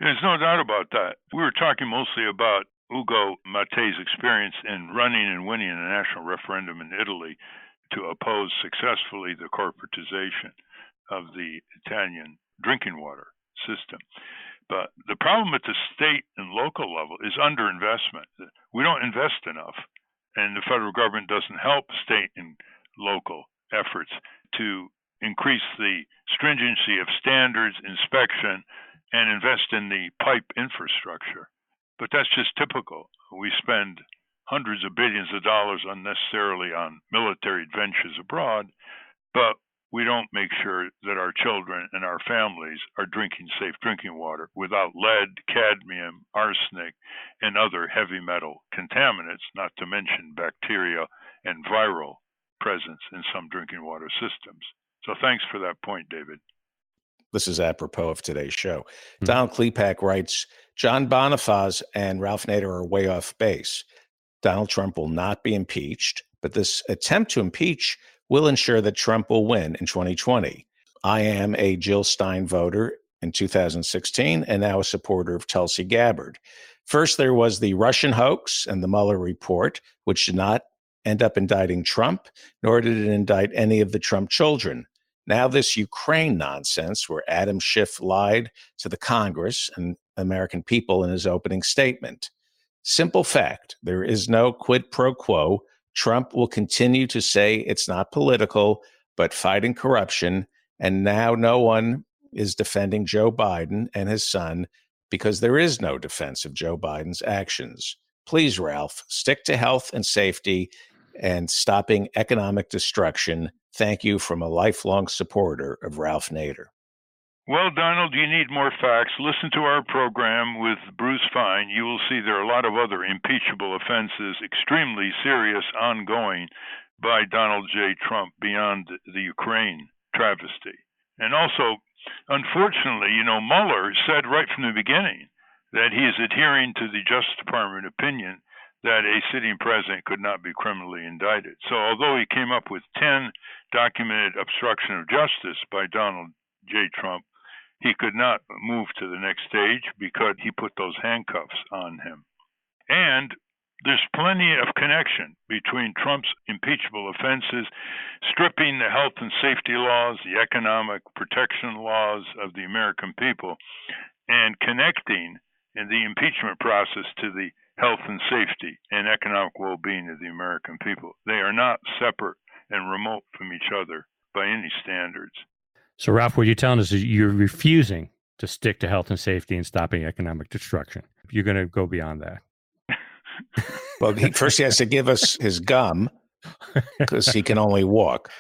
There's no doubt about that. We were talking mostly about Ugo Mattei's experience in running and winning a national referendum in Italy to oppose successfully the corporatization of the Italian drinking water system. But the problem at the state and local level is underinvestment. We don't invest enough, and the federal government doesn't help state and local efforts to increase the stringency of standards, inspection, and invest in the pipe infrastructure. But that's just typical. We spend hundreds of billions of dollars unnecessarily on military adventures abroad, but we don't make sure that our children and our families are drinking safe drinking water without lead, cadmium, arsenic, and other heavy metal contaminants, not to mention bacteria and viral presence in some drinking water systems. So thanks for that point, David. This is apropos of today's show. Donald Klepak writes, John Bonifaz and Ralph Nader are way off base. Donald Trump will not be impeached, but this attempt to impeach will ensure that Trump will win in 2020. I am a Jill Stein voter in 2016 and now a supporter of Tulsi Gabbard. First, there was the Russian hoax and the Mueller report, which did not end up indicting Trump, nor did it indict any of the Trump children. Now this Ukraine nonsense, where Adam Schiff lied to the Congress and American people in his opening statement. Simple fact, there is no quid pro quo. Trump will continue to say it's not political, but fighting corruption. And now no one is defending Joe Biden and his son because there is no defense of Joe Biden's actions. Please, Ralph, stick to health and safety and stopping economic destruction. Thank you from a lifelong supporter of Ralph Nader. Well, Donald, you need more facts. Listen to our program with Bruce Fine. You will see there are a lot of other impeachable offenses, extremely serious, ongoing by Donald J. Trump beyond the Ukraine travesty. And also, unfortunately, Mueller said right from the beginning that he is adhering to the Justice Department opinion that a sitting president could not be criminally indicted. So although he came up with 10 documented obstruction of justice by Donald J. Trump, he could not move to the next stage because he put those handcuffs on him. And there's plenty of connection between Trump's impeachable offenses, stripping the health and safety laws, the economic protection laws of the American people, and connecting in the impeachment process to the health and safety and economic well-being of the American people. They are not separate and remote from each other by any standards. So, Ralph, what you're telling us is you're refusing to stick to health and safety and stopping economic destruction. You're going to go beyond that. Well, first he has to give us his gum because he can only walk.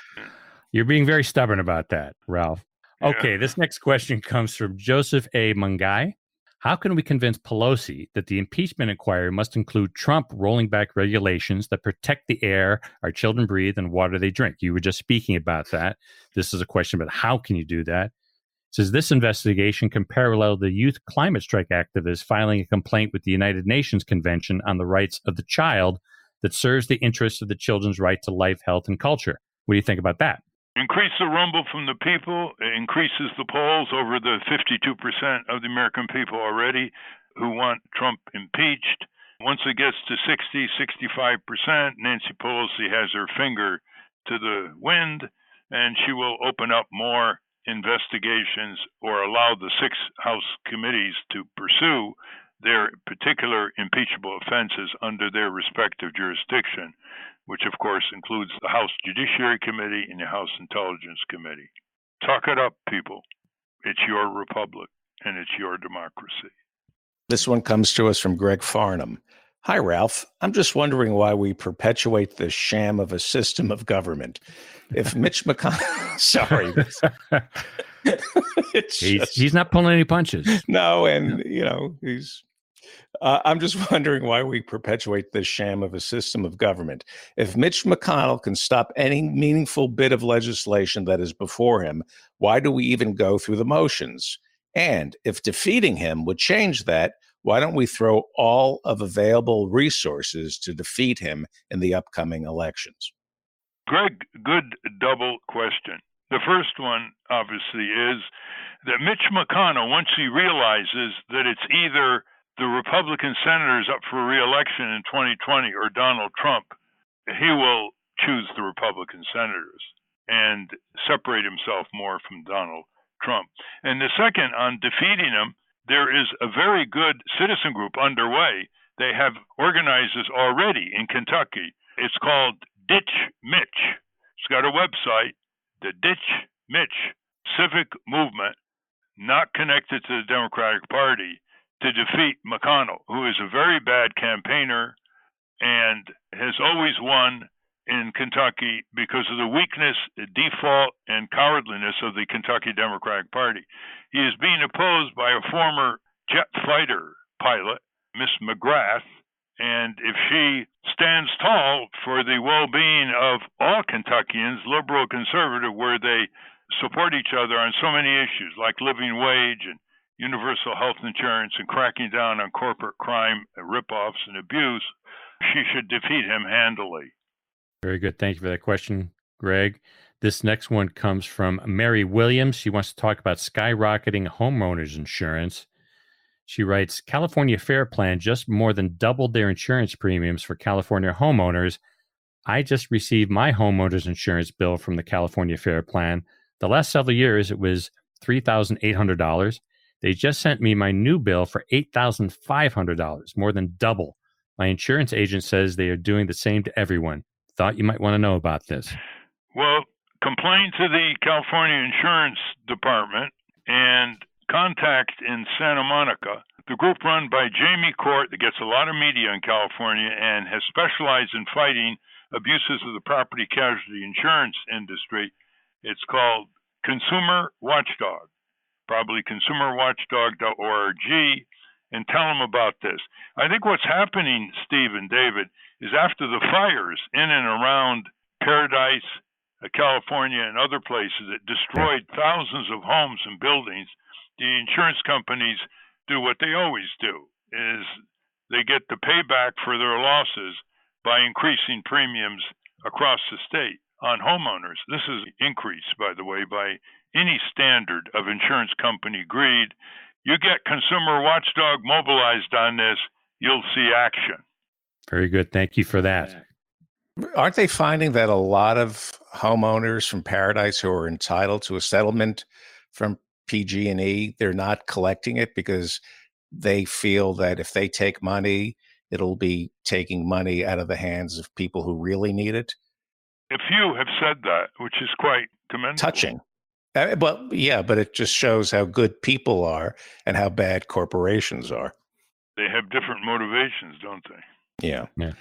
You're being very stubborn about that, Ralph. Okay, this next question comes from Joseph A. Mungai. How can we convince Pelosi that the impeachment inquiry must include Trump rolling back regulations that protect the air our children breathe and water they drink? You were just speaking about that. This is a question about how can you do that? It says this investigation can parallel the youth climate strike activists filing a complaint with the United Nations Convention on the Rights of the Child that serves the interests of the children's right to life, health, and culture. What do you think about that? Increase the rumble from the people. It increases the polls over the 52% of the American people already who want Trump impeached. Once it gets to 60, 65%, Nancy Pelosi has her finger to the wind, and she will open up more investigations or allow the 6 House committees to pursue their particular impeachable offenses under their respective jurisdiction, which of course includes the House Judiciary Committee and the House Intelligence Committee. Talk it up, people. It's your republic and it's your democracy. This one comes to us from Greg Farnham. Hi, Ralph. I'm just wondering why we perpetuate the sham of a system of government. If Mitch McConnell, sorry. He's not pulling any punches. No, and, he's... I'm just wondering why we perpetuate this sham of a system of government. If Mitch McConnell can stop any meaningful bit of legislation that is before him, why do we even go through the motions? And if defeating him would change that, why don't we throw all of available resources to defeat him in the upcoming elections? Greg, good double question. The first one, obviously, is that Mitch McConnell, once he realizes that it's either the Republican senators up for re-election in 2020 or Donald Trump, he will choose the Republican senators and separate himself more from Donald Trump. And the second, on defeating him, there is a very good citizen group underway. They have organized this already in Kentucky. It's called Ditch Mitch. It's got a website, the Ditch Mitch Civic Movement, not connected to the Democratic Party, to defeat McConnell, who is a very bad campaigner and has always won in Kentucky because of the weakness, default, and cowardliness of the Kentucky Democratic Party. He is being opposed by a former jet fighter pilot, Miss McGrath, and if she stands tall for the well-being of all Kentuckians, liberal, conservative, where they support each other on so many issues like living wage and universal health insurance and cracking down on corporate crime, ripoffs, and abuse, she should defeat him handily. Very good. Thank you for that question, Greg. This next one comes from Mary Williams. She wants to talk about skyrocketing homeowners insurance. She writes, California Fair Plan just more than doubled their insurance premiums for California homeowners. I just received my homeowner's insurance bill from the California Fair Plan. The last several years, it was $3,800. They just sent me my new bill for $8,500, more than double. My insurance agent says they are doing the same to everyone. Thought you might want to know about this. Well, complain to the California Insurance Department and contact in Santa Monica the group run by Jamie Court that gets a lot of media in California and has specialized in fighting abuses of the property casualty insurance industry. It's called Consumer Watchdog, probably consumerwatchdog.org, and tell them about this. I think what's happening, Steve and David, is after the fires in and around Paradise, California, and other places that destroyed thousands of homes and buildings, the insurance companies do what they always do, is they get the payback for their losses by increasing premiums across the state on homeowners. This is increased, by the way, by any standard of insurance company greed. You get Consumer Watchdog mobilized on this, you'll see action. Very good. Thank you for that. Aren't they finding that a lot of homeowners from Paradise who are entitled to a settlement from PG&E, they're not collecting it because they feel that if they take money, it'll be taking money out of the hands of people who really need it? A few have said that, which is quite commendable. Touching. But it just shows how good people are and how bad corporations are. They have different motivations, don't they? Yeah. Yeah.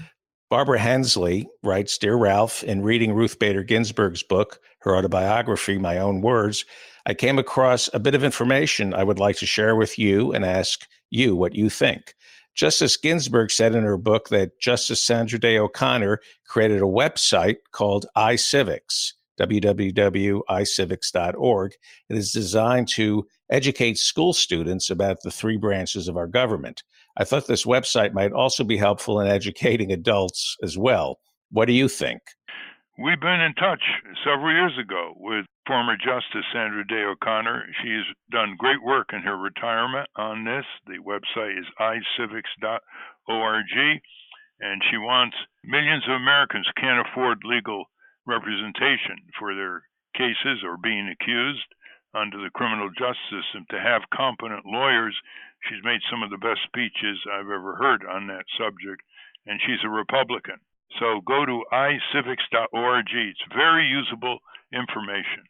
Barbara Hensley writes, Dear Ralph, in reading Ruth Bader Ginsburg's book, her autobiography, My Own Words, I came across a bit of information I would like to share with you and ask you what you think. Justice Ginsburg said in her book that Justice Sandra Day O'Connor created a website called iCivics, www.icivics.org. It is designed to educate school students about the three branches of our government. I thought this website might also be helpful in educating adults as well. What do you think? We've been in touch several years ago with former Justice Sandra Day O'Connor. She's done great work in her retirement on this. The website is icivics.org, and she wants millions of Americans who can't afford legal representation for their cases or being accused under the criminal justice system to have competent lawyers. She's made some of the best speeches I've ever heard on that subject, and she's a Republican. So go to icivics.org. It's very usable information.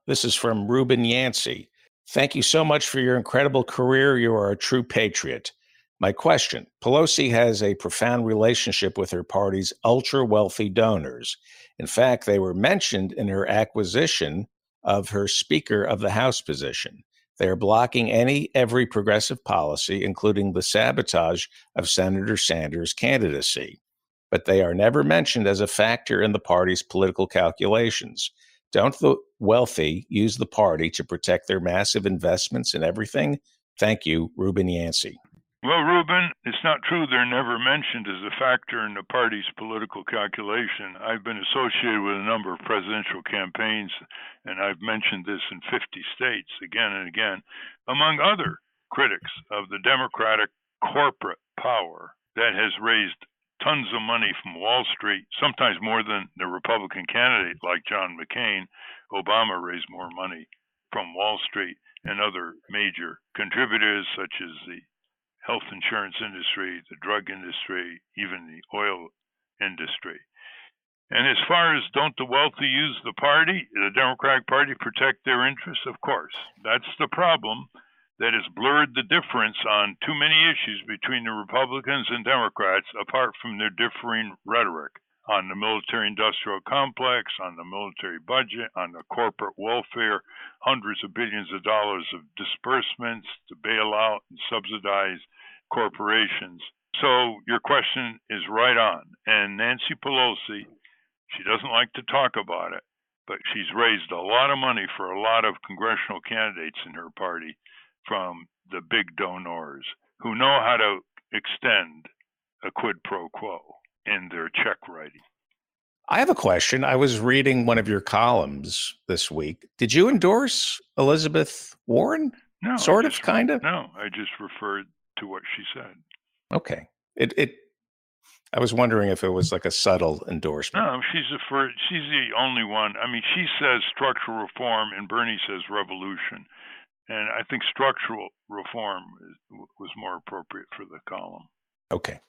This is from Ruben Yancey. Thank you so much for your incredible career. You are a true patriot. My question, Pelosi has a profound relationship with her party's ultra-wealthy donors. In fact, they were mentioned in her acquisition of her Speaker of the House position. They are blocking every progressive policy, including the sabotage of Senator Sanders' candidacy. But they are never mentioned as a factor in the party's political calculations. Don't the wealthy use the party to protect their massive investments in everything? Thank you, Ruben Yancey. Well, Ruben, it's not true they're never mentioned as a factor in the party's political calculation. I've been associated with a number of presidential campaigns, and I've mentioned this in 50 states again and again, among other critics of the Democratic corporate power that has raised tons of money from Wall Street, sometimes more than the Republican candidate like John McCain. Obama raised more money from Wall Street and other major contributors such as the health insurance industry, the drug industry, even the oil industry. And as far as don't the wealthy use the party, the Democratic Party, protect their interests? Of course. That's the problem that has blurred the difference on too many issues between the Republicans and Democrats, apart from their differing rhetoric on the military-industrial complex, on the military budget, on the corporate welfare, hundreds of billions of dollars of disbursements to bail out and subsidize corporations. So your question is right on. And Nancy Pelosi, she doesn't like to talk about it, but she's raised a lot of money for a lot of congressional candidates in her party from the big donors who know how to extend a quid pro quo in their check writing. I have a question. I was reading one of your columns this week. Did you endorse Elizabeth Warren? No. Sort of, kind of? No, I just referred to what she said. Okay. I was wondering if it was like a subtle endorsement. No, she's the only one. I mean, she says structural reform and Bernie says revolution. And I think structural reform was more appropriate for the column. Okay.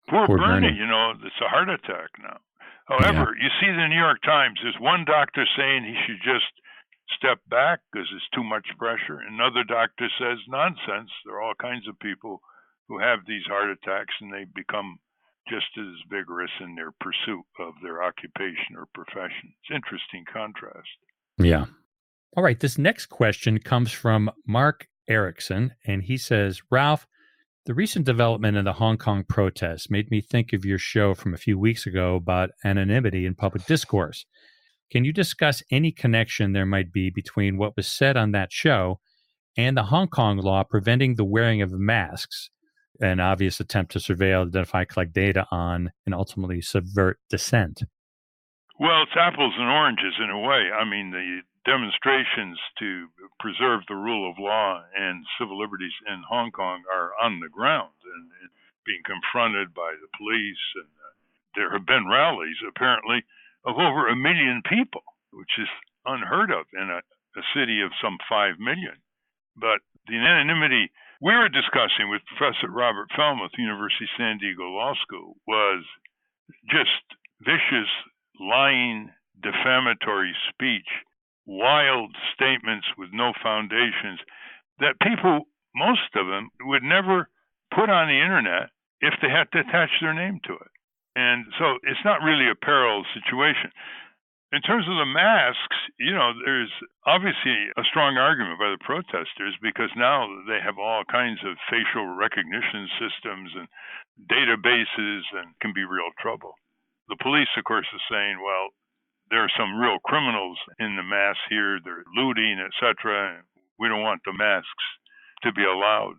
Poor Bernie, it's a heart attack now. However, You see the New York Times, there's one doctor saying he should just step back because it's too much pressure. Another doctor says nonsense. There are all kinds of people who have these heart attacks and they become just as vigorous in their pursuit of their occupation or profession. It's interesting contrast. Yeah. All right. This next question comes from Mark Erickson, and he says, Ralph, the recent development in the Hong Kong protests made me think of your show from a few weeks ago about anonymity in public discourse. Can you discuss any connection there might be between what was said on that show and the Hong Kong law preventing the wearing of masks, an obvious attempt to surveil, identify, collect data on, and ultimately subvert dissent? Well, it's apples and oranges in a way. I mean, the demonstrations to preserve the rule of law and civil liberties in Hong Kong are on the ground and being confronted by the police. And there have been rallies, apparently, of over 1 million people, which is unheard of in a city of some 5 million. But the anonymity we were discussing with Professor Robert Fellman at the University of San Diego Law School was just vicious, lying, defamatory speech, wild statements with no foundations that people, most of them, would never put on the internet if they had to attach their name to it. And so it's not really a parallel situation. In terms of the masks, there's obviously a strong argument by the protesters because now they have all kinds of facial recognition systems and databases and can be real trouble. The police, of course, is saying, well, there are some real criminals in the mass here. They're looting, etc. We don't want the masks to be allowed.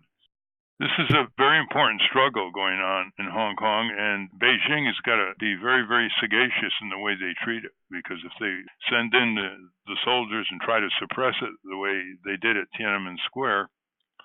This is a very important struggle going on in Hong Kong, and Beijing has got to be very, very sagacious in the way they treat it, because if they send in the soldiers and try to suppress it the way they did at Tiananmen Square,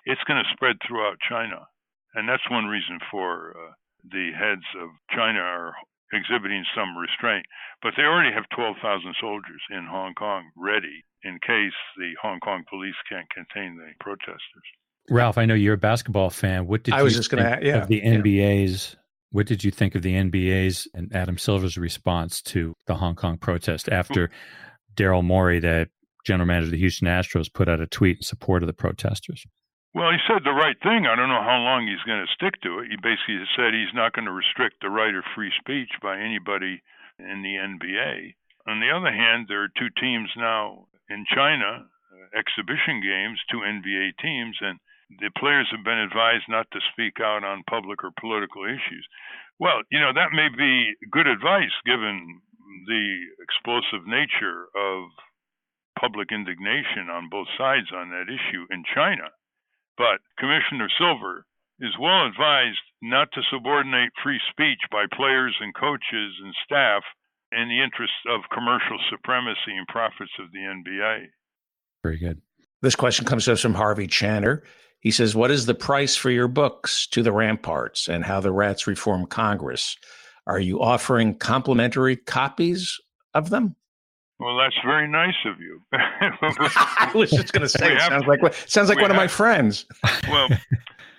it's going to spread throughout China. And that's one reason for the heads of China are exhibiting some restraint. But they already have 12,000 soldiers in Hong Kong ready in case the Hong Kong police can't contain the protesters. Ralph, I know you're a basketball fan. What did you think of the NBA's? What did you think of the NBA's and Adam Silver's response to the Hong Kong protest after Daryl Morey, the general manager of the Houston Astros, put out a tweet in support of the protesters? Well, he said the right thing. I don't know how long he's going to stick to it. He basically said he's not going to restrict the right of free speech by anybody in the NBA. On the other hand, there are two teams now in China, exhibition games, two NBA teams, and the players have been advised not to speak out on public or political issues. Well, that may be good advice given the explosive nature of public indignation on both sides on that issue in China. But Commissioner Silver is well advised not to subordinate free speech by players and coaches and staff in the interests of commercial supremacy and profits of the NBA. Very good. This question comes to us from Harvey Channer. He says, what is the price for your books, To the Ramparts and How the Rats Reform Congress? Are you offering complimentary copies of them? Well, that's very nice of you. I was just going to say, it sounds like one of my friends. Well,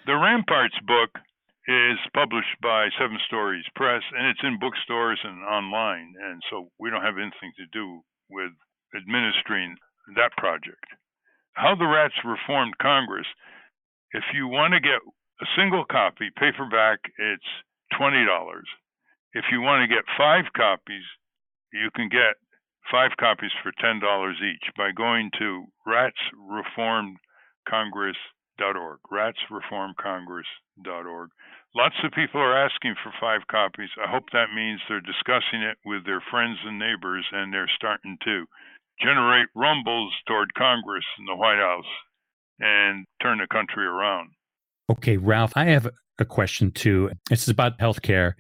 the Ramparts book is published by Seven Stories Press, and it's in bookstores and online. And so we don't have anything to do with administering that project. How the Rats Reformed Congress, if you want to get a single copy, paperback, it's $20. If you want to get 5 copies, you can get 5 copies for $10 each by going to ratsreformedcongress.org, ratsreformedcongress.org. Lots of people are asking for 5 copies. I hope that means they're discussing it with their friends and neighbors, and they're starting to generate rumbles toward Congress and the White House and turn the country around. Okay, Ralph, I have a question too. This is about healthcare.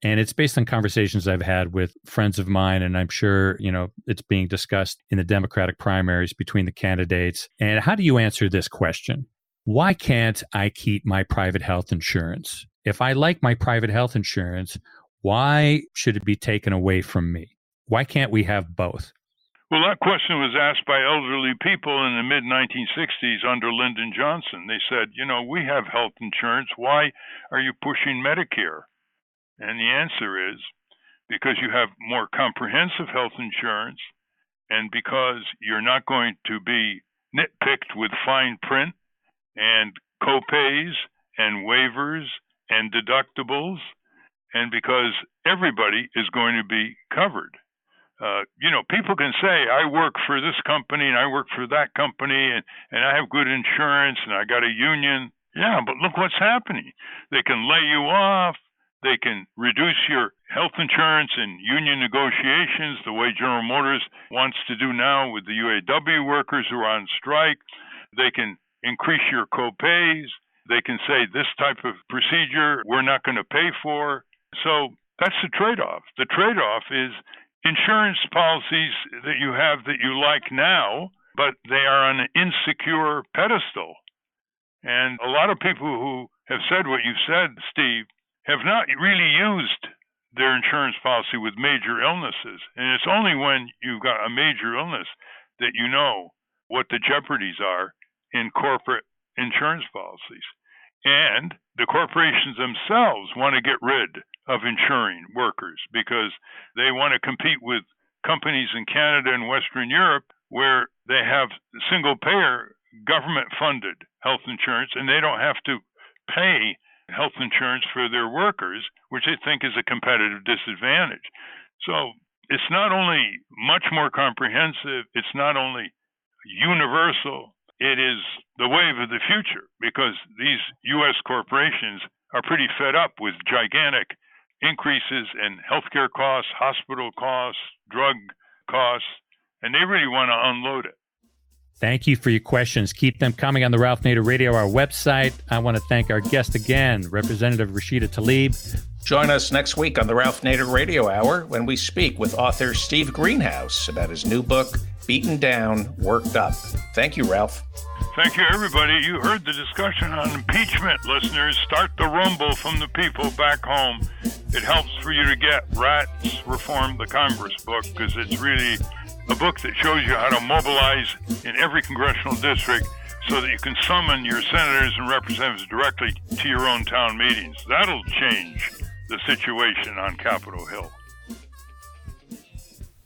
And it's based on conversations I've had with friends of mine. And I'm sure, it's being discussed in the Democratic primaries between the candidates. And how do you answer this question? Why can't I keep my private health insurance? If I like my private health insurance, why should it be taken away from me? Why can't we have both? Well, that question was asked by elderly people in the mid-1960s under Lyndon Johnson. They said, we have health insurance. Why are you pushing Medicare? And the answer is because you have more comprehensive health insurance and because you're not going to be nitpicked with fine print and copays and waivers and deductibles, and because everybody is going to be covered. People can say, I work for this company and I work for that company and I have good insurance and I got a union. Yeah, but look what's happening. They can lay you off. They can reduce your health insurance in union negotiations the way General Motors wants to do now with the UAW workers who are on strike. They can increase your copays. They can say this type of procedure we're not going to pay for. So that's the trade-off. The trade-off is insurance policies that you have that you like now, but they are on an insecure pedestal. And a lot of people who have said what you've said, Steve, have not really used their insurance policy with major illnesses. And it's only when you've got a major illness that you know what the jeopardies are in corporate insurance policies. And the corporations themselves want to get rid of insuring workers because they want to compete with companies in Canada and Western Europe where they have single-payer government-funded health insurance and they don't have to pay health insurance for their workers, which they think is a competitive disadvantage. So it's not only much more comprehensive, it's not only universal, it is the wave of the future because these U.S. corporations are pretty fed up with gigantic increases in healthcare costs, hospital costs, drug costs, and they really want to unload it. Thank you for your questions. Keep them coming on the Ralph Nader Radio Hour website. I want to thank our guest again, Representative Rashida Tlaib. Join us next week on the Ralph Nader Radio Hour when we speak with author Steve Greenhouse about his new book, Beaten Down, Worked Up. Thank you, Ralph. Thank you, everybody. You heard the discussion on impeachment, listeners. Start the rumble from the people back home. It helps for you to get Rats Reform the Congress book because it's really a book that shows you how to mobilize in every congressional district so that you can summon your senators and representatives directly to your own town meetings. That'll change the situation on Capitol Hill.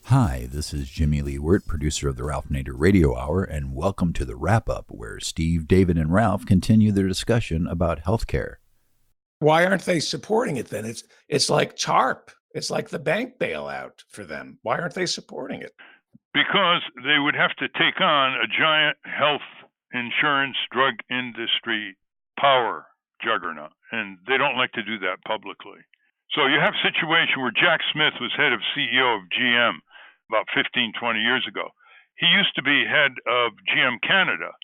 Hi, this is Jimmy Lee Wirt, producer of the Ralph Nader Radio Hour, and welcome to the wrap-up where Steve, David, and Ralph continue their discussion about healthcare. Why aren't they supporting it then? It's like TARP. It's like the bank bailout for them. Why aren't they supporting it? Because they would have to take on a giant health insurance drug industry power juggernaut, and they don't like to do that publicly. So you have a situation where Jack Smith was head of CEO of GM about 15, 20 years ago. He used to be head of GM Canada,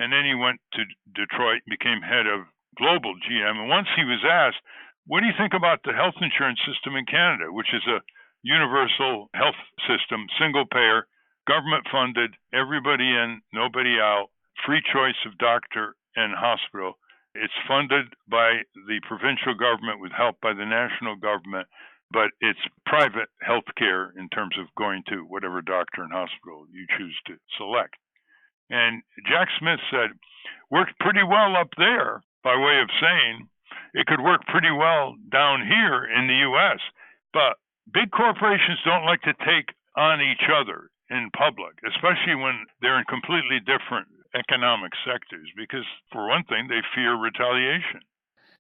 and then he went to Detroit and became head of global GM. And once he was asked, what do you think about the health insurance system in Canada, which is a universal health system, single payer, government funded, everybody in, nobody out, free choice of doctor and hospital. It's funded by the provincial government with help by the national government, but it's private health care in terms of going to whatever doctor and hospital you choose to select. And Jack Smith said, worked pretty well up there, by way of saying it could work pretty well down here in the U.S., but big corporations don't like to take on each other in public, especially when they're in completely different economic sectors, because for one thing, they fear retaliation.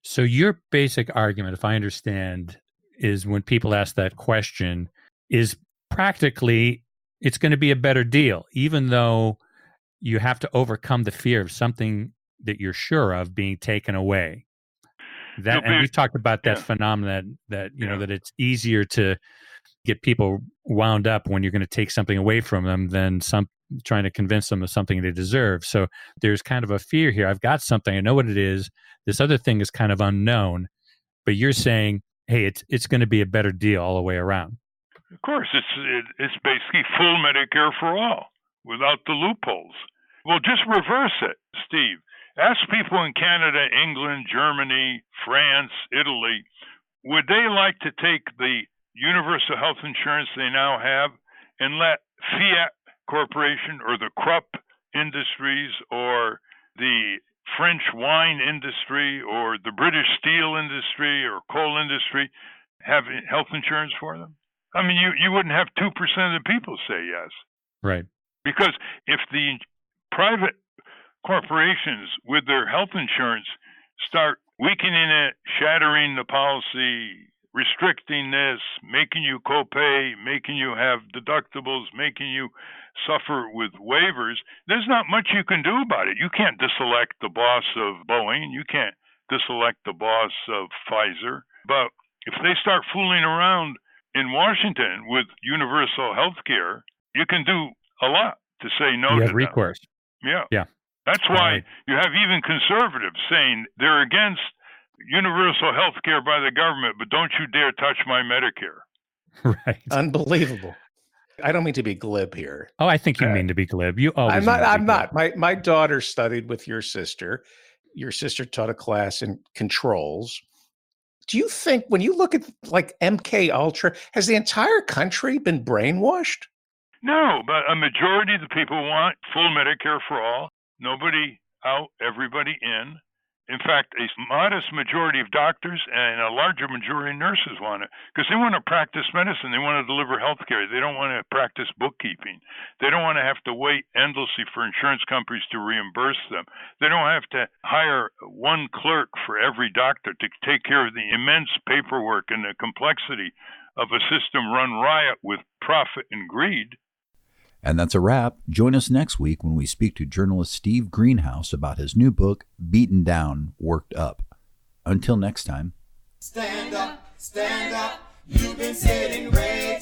So your basic argument, if I understand, is when people ask that question, is practically it's going to be a better deal, even though you have to overcome the fear of something that you're sure of being taken away. That, and we've talked about that phenomenon that that it's easier to get people wound up when you're going to take something away from them than trying to convince them of something they deserve. So there's kind of a fear here. I've got something, I know what it is. This other thing is kind of unknown, but you're saying, hey, it's going to be a better deal all the way around. Of course, it's basically full Medicare for all without the loopholes. Well, just reverse it, Steve. Ask people in Canada, England, Germany, France, Italy, would they like to take the universal health insurance they now have and let Fiat Corporation or the Krupp Industries or the French wine industry or the British steel industry or coal industry have health insurance for them? I mean, you wouldn't have 2% of the people say yes. Right. Because if the private corporations with their health insurance start weakening it, shattering the policy, restricting this, making you copay, making you have deductibles, making you suffer with waivers, there's not much you can do about it. You can't deselect the boss of Boeing. You can't deselect the boss of Pfizer. But if they start fooling around in Washington with universal health care, you can do a lot to say no to them. You have recourse. Yeah. That's why you have even conservatives saying they're against universal health care by the government, but don't you dare touch my Medicare. Right. Unbelievable. I don't mean to be glib here. Oh, I think you mean to be glib. You always I'm not. My daughter studied with your sister. Your sister taught a class in controls. Do you think when you look at like MK Ultra, has the entire country been brainwashed? No, but a majority of the people want full Medicare for all. Nobody out, everybody in. In fact, a modest majority of doctors and a larger majority of nurses want it because they want to practice medicine. They want to deliver health care. They don't want to practice bookkeeping. They don't want to have to wait endlessly for insurance companies to reimburse them. They don't have to hire one clerk for every doctor to take care of the immense paperwork and the complexity of a system run riot with profit and greed. And that's a wrap. Join us next week when we speak to journalist Steve Greenhouse about his new book, Beaten Down, Worked Up. Until next time. Stand up, you've been sitting way